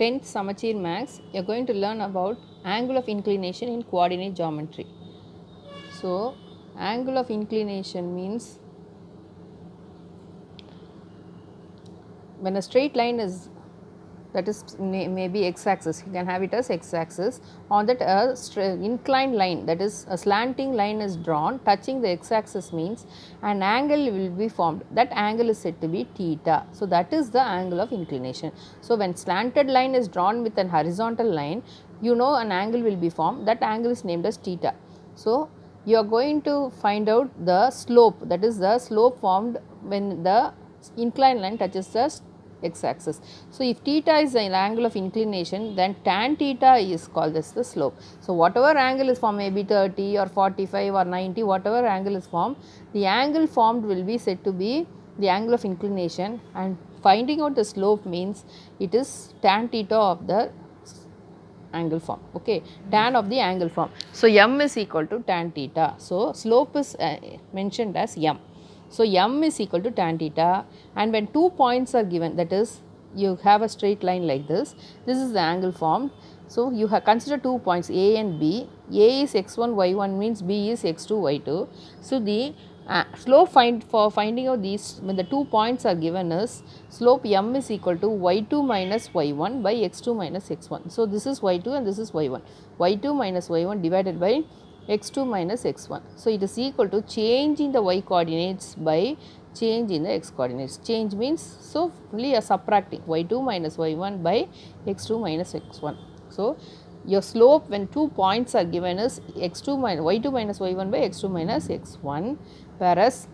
10th Samachir Max, you are going to learn about angle of inclination in coordinate geometry. So, angle of inclination means when a straight line is, that is maybe x axis, you can have it as x axis, on that inclined line, that is a slanting line is drawn touching the x axis, means an angle will be formed. That angle is said to be theta. So, that is the angle of inclination. So, when slanted line is drawn with an horizontal line, you know an angle will be formed, that angle is named as theta. So, you are going to find out the slope, that is the slope formed when the inclined line touches the x axis. So, if theta is an angle of inclination, then tan theta is called as the slope. So, whatever angle is formed, maybe 30 or 45 or 90, whatever angle is formed, the angle formed will be said to be the angle of inclination, and finding out the slope means it is tan theta of the angle form, okay, tan of the angle form. So, m is equal to tan theta. So, slope is mentioned as m. So, m is equal to tan theta, and when 2 points are given, that is you have a straight line like this is the angle formed. So, you have consider 2 points A and B. A is x1 y1 means B is x2 y2. So, the slope for finding out these, when the 2 points are given, is slope m is equal to y2 minus y1 by x2 minus x1. So, this is y2 and this is y1. y2 minus y1 divided by x2 minus x1. So, it is equal to change in the y coordinates by change in the x coordinates. Change means, so only a subtracting y2 minus y1 by x2 minus x1. So, your slope when 2 points are given is x2 minus y2 minus y1 by x2 minus x1, whereas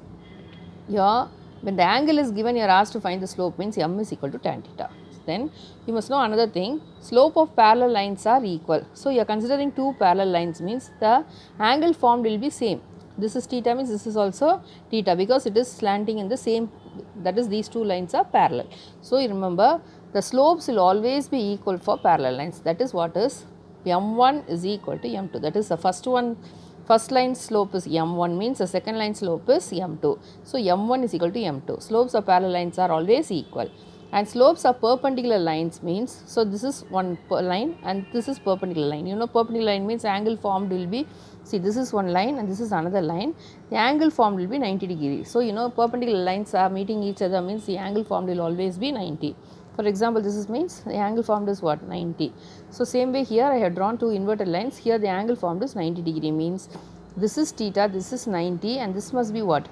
your when the angle is given, you are asked to find the slope, means m is equal to tan theta. Then you must know another thing, slope of parallel lines are equal. So, you are considering two parallel lines, means the angle formed will be same. This is theta, means this is also theta, because it is slanting in the same, that is these two lines are parallel. So, you remember the slopes will always be equal for parallel lines, that is what is m1 is equal to m2, that is the first one. First line slope is m1, means the second line slope is m2. So, m1 is equal to m2. Slopes of parallel lines are always equal, and slopes of perpendicular lines means, so this is one line and this is perpendicular line. You know perpendicular line means angle formed will be, see this is one line and this is another line, the angle formed will be 90 degrees. So, you know perpendicular lines are meeting each other, means the angle formed will always be 90. For example, this is means the angle formed is what, 90. So, same way here I have drawn two inverted lines, here the angle formed is 90 degree, means this is theta, this is 90, and this must be what,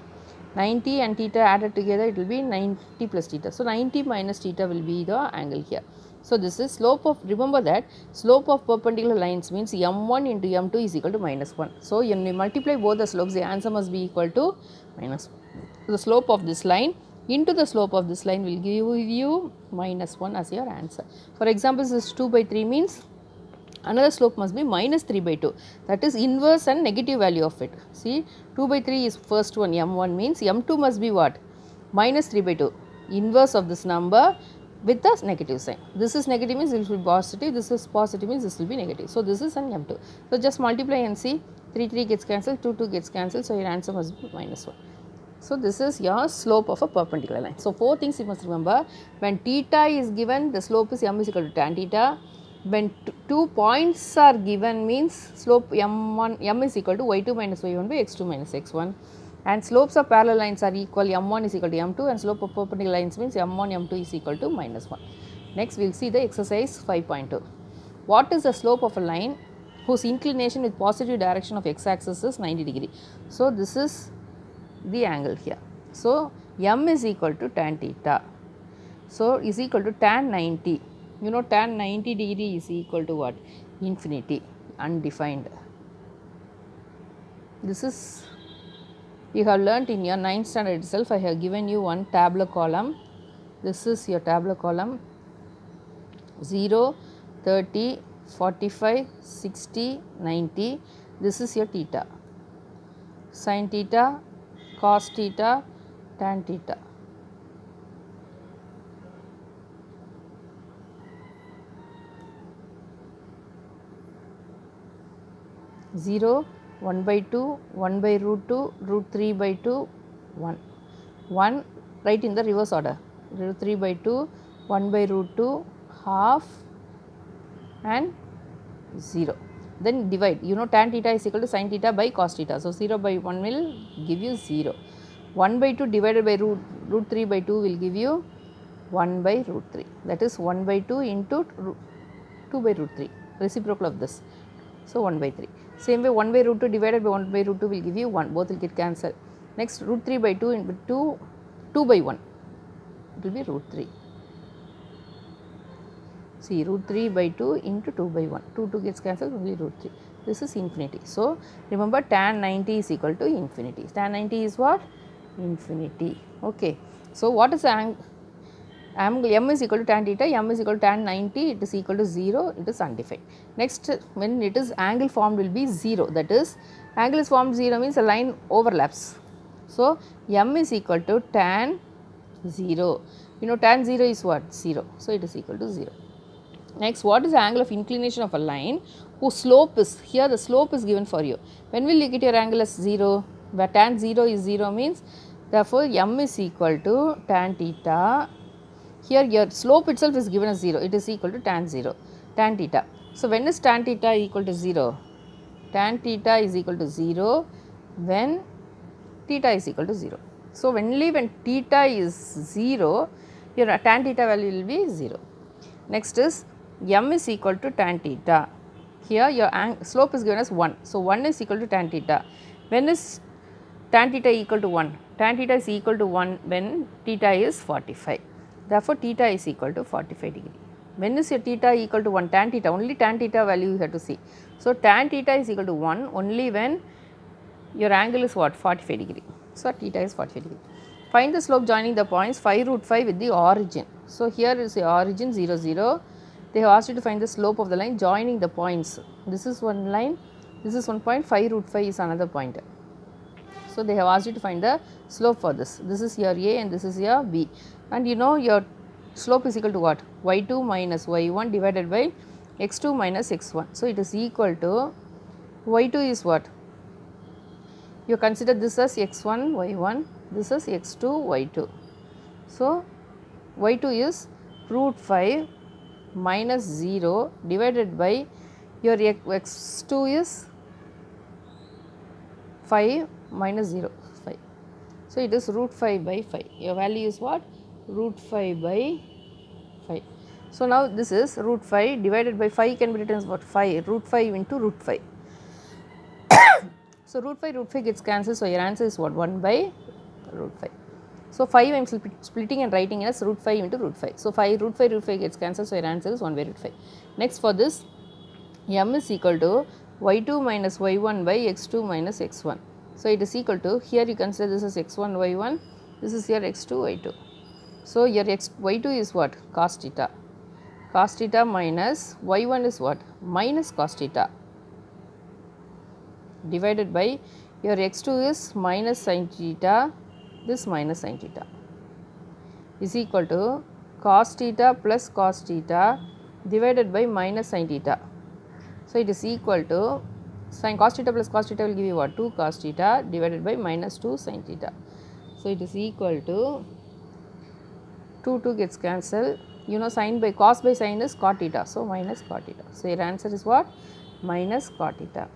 90 and theta added together, it will be 90 plus theta. So, 90 minus theta will be the angle here. So, this is slope of, remember that slope of perpendicular lines means m1 into m2 is equal to minus 1. So, when you multiply both the slopes, the answer must be equal to minus 1. So, the slope of this line into the slope of this line will give you minus 1 as your answer. For example, this is 2 by 3 means another slope must be minus 3 by 2, that is inverse and negative value of it. See 2 by 3 is first one, m1 means m2 must be what, minus 3 by 2, inverse of this number with the negative sign. This is negative means it will be positive, this is positive means this will be negative. So, this is an m2. So, just multiply and see, 3 gets cancelled, 2 gets cancelled. So, your answer must be minus 1. So, this is your slope of a perpendicular line. So, 4 things you must remember, when theta is given, the slope is m is equal to tan theta. When 2 points are given, means slope m is equal to y2 minus y1 by x2 minus x1, and slopes of parallel lines are equal, m1 is equal to m2, and slope of perpendicular lines means m1 m2 is equal to minus 1. Next, we will see the exercise 5.2. What is the slope of a line whose inclination with positive direction of x axis is 90 degree? So, this is the angle here. So, m is equal to tan theta. So, is equal to tan 90. You know tan 90 degree is equal to what? Infinity, undefined. This is, you have learnt in your 9th standard itself. I have given you one tabular column. This is your tabular column, 0, 30, 45, 60, 90. This is your theta, sin theta, cos theta, tan theta. Zero, 1 by 2, 1 by root 2, root 3 by 2, 1. 1 write in the reverse order, root 3 by 2, 1 by root 2, half, and 0. Then divide, you know tan theta is equal to sin theta by cos theta. So, 0 by 1 will give you 0. 1 by 2 divided by root 3 by 2 will give you 1 by root 3, that is 1 by 2 into 2 by root 3, reciprocal of this. So, 1 by 3. Same way 1 by root 2 divided by 1 by root 2 will give you 1, both will get cancelled. Next root 3 by 2 into 2 by 1, it will be root 3. See, root 3 by 2 into 2 by 1, 2 gets cancelled, only root 3. This is infinity. So, remember tan 90 is equal to infinity. Tan 90 is what? Infinity. Okay. So, what is the angle? M is equal to tan theta, M is equal to tan 90, it is equal to 0, it is undefined. Next, when it is angle formed will be 0, that is angle is formed 0 means a line overlaps. So, M is equal to tan 0, you know tan 0 is what? 0, so it is equal to 0. Next, what is the angle of inclination of a line whose slope is, here the slope is given for you. When will you get your angle as 0? Where tan 0 is 0 means, therefore, M is equal to tan theta. Here your slope itself is given as 0, it is equal to tan 0, tan theta. So, when is tan theta equal to 0? Tan theta is equal to 0 when theta is equal to 0. So, only when theta is 0, your tan theta value will be 0. Next is M is equal to tan theta. Here your slope is given as 1. So, 1 is equal to tan theta. When is tan theta equal to 1? Tan theta is equal to 1 when theta is 45. Therefore, theta is equal to 45 degree. When is your theta equal to 1? Tan theta, only tan theta value you have to see. So, tan theta is equal to 1 only when your angle is what? 45 degree. So, theta is 45 degree. Find the slope joining the points 5 root 5 with the origin. So, here is the origin 0 0. They have asked you to find the slope of the line joining the points. This is one line, this is one point, 5 root 5 is another point. So, they have asked you to find the slope for this. This is your A and this is your B. And you know your slope is equal to what? Y2 minus Y1 divided by x2 minus x1. So, it is equal to Y2 is what? You consider this as x1 y1, this is x2 y2. So, y2 is root 5 minus 0 divided by your x2 is 5 minus 0, 5. So, it is root 5 by 5. Your value is what? Root 5 by 5. So, now this is root 5 divided by 5 can be written as what? 5, root 5 into root 5. So, root 5 gets cancelled. So, your answer is what? 1 by root 5. So, 5 I am splitting and writing as root 5 into root 5. So, root 5 gets cancelled. So, your answer is 1 by root 5. Next, for this, M is equal to y2 minus y1 by x2 minus x1. So, it is equal to, here you consider this as x1 y1, this is your x2 y2. So, your y2 is what? Cos theta. Cos theta minus y1 is what? Minus cos theta divided by your x2 is minus sin theta, this minus sin theta is equal to cos theta plus cos theta divided by minus sin theta. So, it is equal to sin cos theta plus cos theta will give you what? 2 cos theta divided by minus 2 sin theta. So, it is equal to 2 gets cancelled, you know sin by cos by sin is cot theta. So, minus cot theta. So, your answer is what? Minus cot theta.